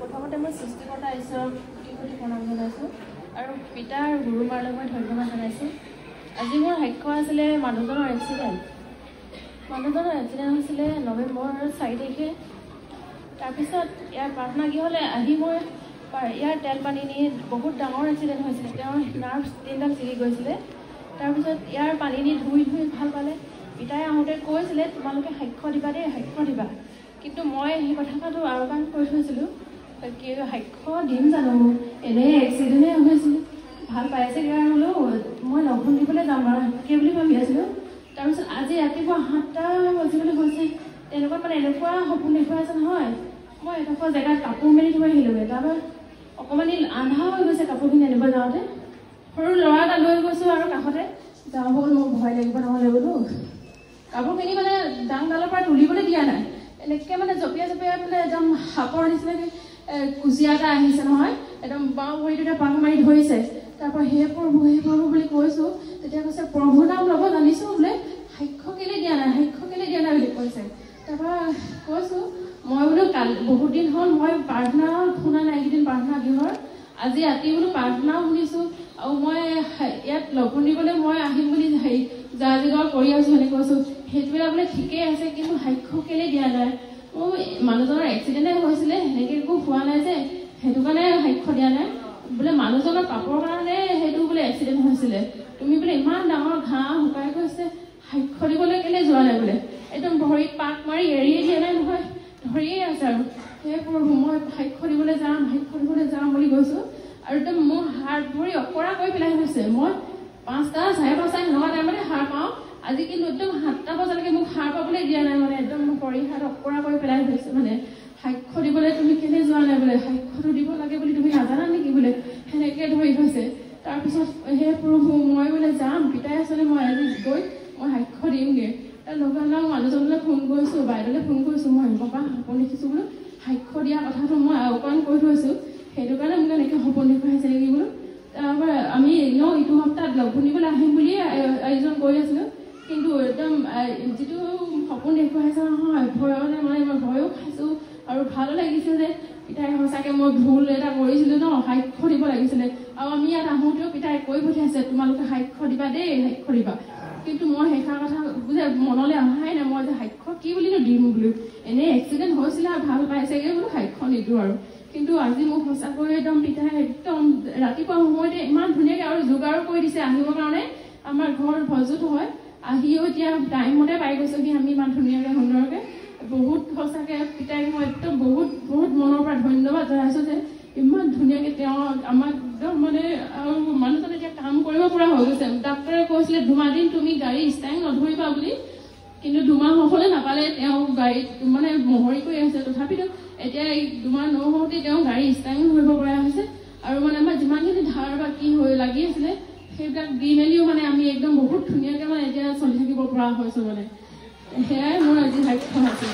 প্ৰথমতে মই সৃষ্টিকৰ্তা ঈশ্বৰক কোটি কোটি প্ৰণাম জনাইছোঁ আৰু পিতা আৰু গুৰু মাৰ লগত ধন্যবাদ জনাইছোঁ। আজি মোৰ সাক্ষ্য আছিলে মানুহজনৰ এক্সিডেণ্ট হৈছিলে নৱেম্বৰ 4 তাৰিখে। তাৰপিছত ইয়াৰ প্ৰাৰ্থনা গৃহলৈ আহি মই ইয়াৰ তেল পানী নি বহুত ডাঙৰ এক্সিডেণ্ট হৈছিলে, তেওঁৰ নাৰ্ভ তিনিডাল ছিগি গৈছিলে। তাৰপিছত ইয়াৰ পানী নি ধুই ভাল পালে। পিতাই আহোঁতে কৈছিলে তোমালোকে সাক্ষ্য দিবা দেই, সাক্ষ্য দিবা। কিন্তু মই সেই কথাটো আওকাণ কৰি থৈছিলোঁ, কি সাক্ষ্য দিম জানো, এনেই এক্সিডেণ্টে হৈছিলে, ভাল পাইছে কাৰণ হ'লেও মই লঘোণ দিবলৈ যাম আৰু সেই বুলি ভাবি আছিলোঁ। তাৰপিছত আজি ৰাতিপুৱা 7টা বাজিবলৈ হৈছে, তেনেকুৱা মানে এনেকুৱা সপোন দেখুৱাইছে নহয়। মই এডোখৰ জেগাত কাপোৰ মেলি থৈ আহিলোঁগৈ, তাৰপৰা অকণমানি আন্ধা হৈ গৈছে কাপোৰখিনি আনিব যাওঁতে। সৰু ল'ৰা এটা লৈ গৈছোঁ আৰু কাষতে যাওঁ হ'ল, মোৰ ভয় লাগিব নহ'লে বোলো। কাপোৰখিনি মানে ডাংডালৰ পৰা তুলিবলৈ দিয়া নাই, এনেকৈ মানে জঁপিয়াই মানে একদম সাপৰ নিচিনাকৈ কুচিয়া এটা আহিছে নহয়, একদম বাওঁ ভৰিটোতে পাক মাৰি ধৰিছে। তাৰপৰা সেই প্ৰভু বুলি কৈছোঁ, তেতিয়া কৈছে প্ৰভুৰ নাম ল'ব জানিছোঁ বোলে, সাক্ষ্য কেলৈ দিয়া নাই বুলি কৈছে। তাৰপৰা কৈছোঁ মই বোলো বহুত দিন হ'ল মই প্ৰাৰ্থনা শুনা নাই, এইকেইদিন প্ৰাৰ্থনা গৃহৰ আজি ৰাতি বোলো প্ৰাৰ্থনাও শুনিছোঁ আৰু মই ইয়াত লঘোণ দিবলৈ মই আহিম বুলি যা যোগাৰ কৰি আছোঁ বুলি কৈছোঁ। সেইটোৱে বোলে ঠিকেই আছে, কিন্তু সাক্ষ্য কেলৈ দিয়া নাই? মোৰ মানুহজনৰ এক্সিডেণ্টে হৈছিলে, সেনেকৈ একো হোৱা নাই যে, সেইটো কাৰণে সাক্ষ্য দিয়া নাই। বোলে মানুহজনৰ পাপৰ কাৰণে সেইটো বোলে এক্সিডেণ্ট হৈছিলে, তুমি বোলে ইমান ডাঙৰ ঘাঁহ শুকাই গৈছে, সাক্ষ্য দিবলৈ কেলৈ যোৱা নাই বোলে। একদম ভৰিত পাক মাৰি এৰিয়ে দিয়া নাই নহয়, ধৰিয়ে আছে আৰু। সেই প্ৰভু মই সাক্ষ্য দিবলৈ যাম বুলি কৈছোঁ আৰু একদম মোৰ হাত ভৰি অকৰা কৰি পেলাই হৈছে। মই 5টা 5:30 সেনেকুৱা টাইমতে সাৰ পাওঁ, আজি কিন্তু একদম 7টা বজালৈকে মোক সাৰ পাবলৈ দিয়া নাই, মানে একদম মোৰ ভৰি হাত অকৰা কৰি পেলাই হৈছে। মানে সাক্ষ্য দিবলৈ তুমি কেলৈ যোৱা নাই বোলে, সাক্ষ্যটো দিব লাগে বুলি তুমি নাজানা নেকি বোলে, সেনেকৈ ধৰি হৈছে। তাৰপিছত সেই প্ৰভু মই বোলে যাম, পিতাই আছিলে মই আজি গৈ মই সাক্ষ্য দিমগৈ। তাৰ লগালগ মানুহজনলৈ ফোন কৰিছোঁ, বাইদেউলৈ ফোন কৰিছোঁ, মই এনেকুৱা সপোন দেখিছোঁ বোলো, সাক্ষ্য দিয়া কথাটো মই আওকাণ কৰি থৈছোঁ, সেইটো কাৰণে মোক এনেকৈ সপোন দেখুৱাইছে নেকি বোলো। তাৰপৰা আমি এনেও ইটো সপ্তাহত লঘোণ দিবলৈ আহিম বুলিয়ে আয়োজন কৰি আছিলোঁ, কিন্তু একদম যিটো সপোন দেখুৱাইছে নহয়, ভয়তে মানে মই ভয়ো খাইছোঁ আৰু ভালো লাগিছে যে পিতাই সঁচাকৈ মই ভুল এটা কৰিছিলোঁ ন, সাক্ষ্য দিব লাগিছিলে। আৰু আমি ইয়াত আহোঁতেও পিতাই কৈ পঠিয়াইছে তোমালোকে সাক্ষ্য দিবা দেই, সাক্ষ্য দিবা। কিন্তু মই সেইষাৰ কথা যে মনলৈ অহাই নাই, মই যে সাক্ষ্য কি বুলিনো দিম বোলো, এনেই এক্সিডেণ্ট হৈছিলে আৰু ভাল পাইছেগৈ বোলো, সাক্ষ্য নিদিওঁ আৰু। কিন্তু আজি মোক সঁচাকৈ একদম পিতাই একদম ৰাতিপুৱা সময়তে ইমান ধুনীয়াকৈ আৰু যোগাৰো কৰি দিছে আহিবৰ কাৰণে। আমাৰ ঘৰ ভজুত হয়, আহিও এতিয়া টাইমতে পাই গৈছোঁহি আমি ইমান ধুনীয়াকৈ সুন্দৰকৈ। বহুত সঁচাকৈ পিতাইক মই একদম বহুত মনৰ পৰা ধন্যবাদ জনাইছোঁ যে ইমান ধুনীয়াকৈ তেওঁ আমাক একদম মানে আৰু মানুহজন এতিয়া কাম কৰিব পৰা হৈ গৈছে। ডাক্তৰে কৈছিলে 2 মাহ দিন তুমি গাড়ী ষ্টাইং নধৰিবা বুলি, কিন্তু 2 মাহ হ'বলৈ নাপালে। তেওঁ গাড়ীত মানে মহৰি কৰি আছে, তথাপিতো এতিয়া এই 2 মাহ নহওঁতে তেওঁ গাড়ী ষ্টাইং ধৰিব পৰা হৈছে। আৰু মানে আমাৰ যিমানখিনি ধাৰ বা কি হৈ লাগি আছিলে সেইবিলাক দি মেলিও মানে আমি একদম বহুত ধুনীয়াকৈ মানে এতিয়া চলি থাকিব পৰা হৈছোঁ। মানে সেয়াই মোৰ আজি সাক্ষ্য আছিল।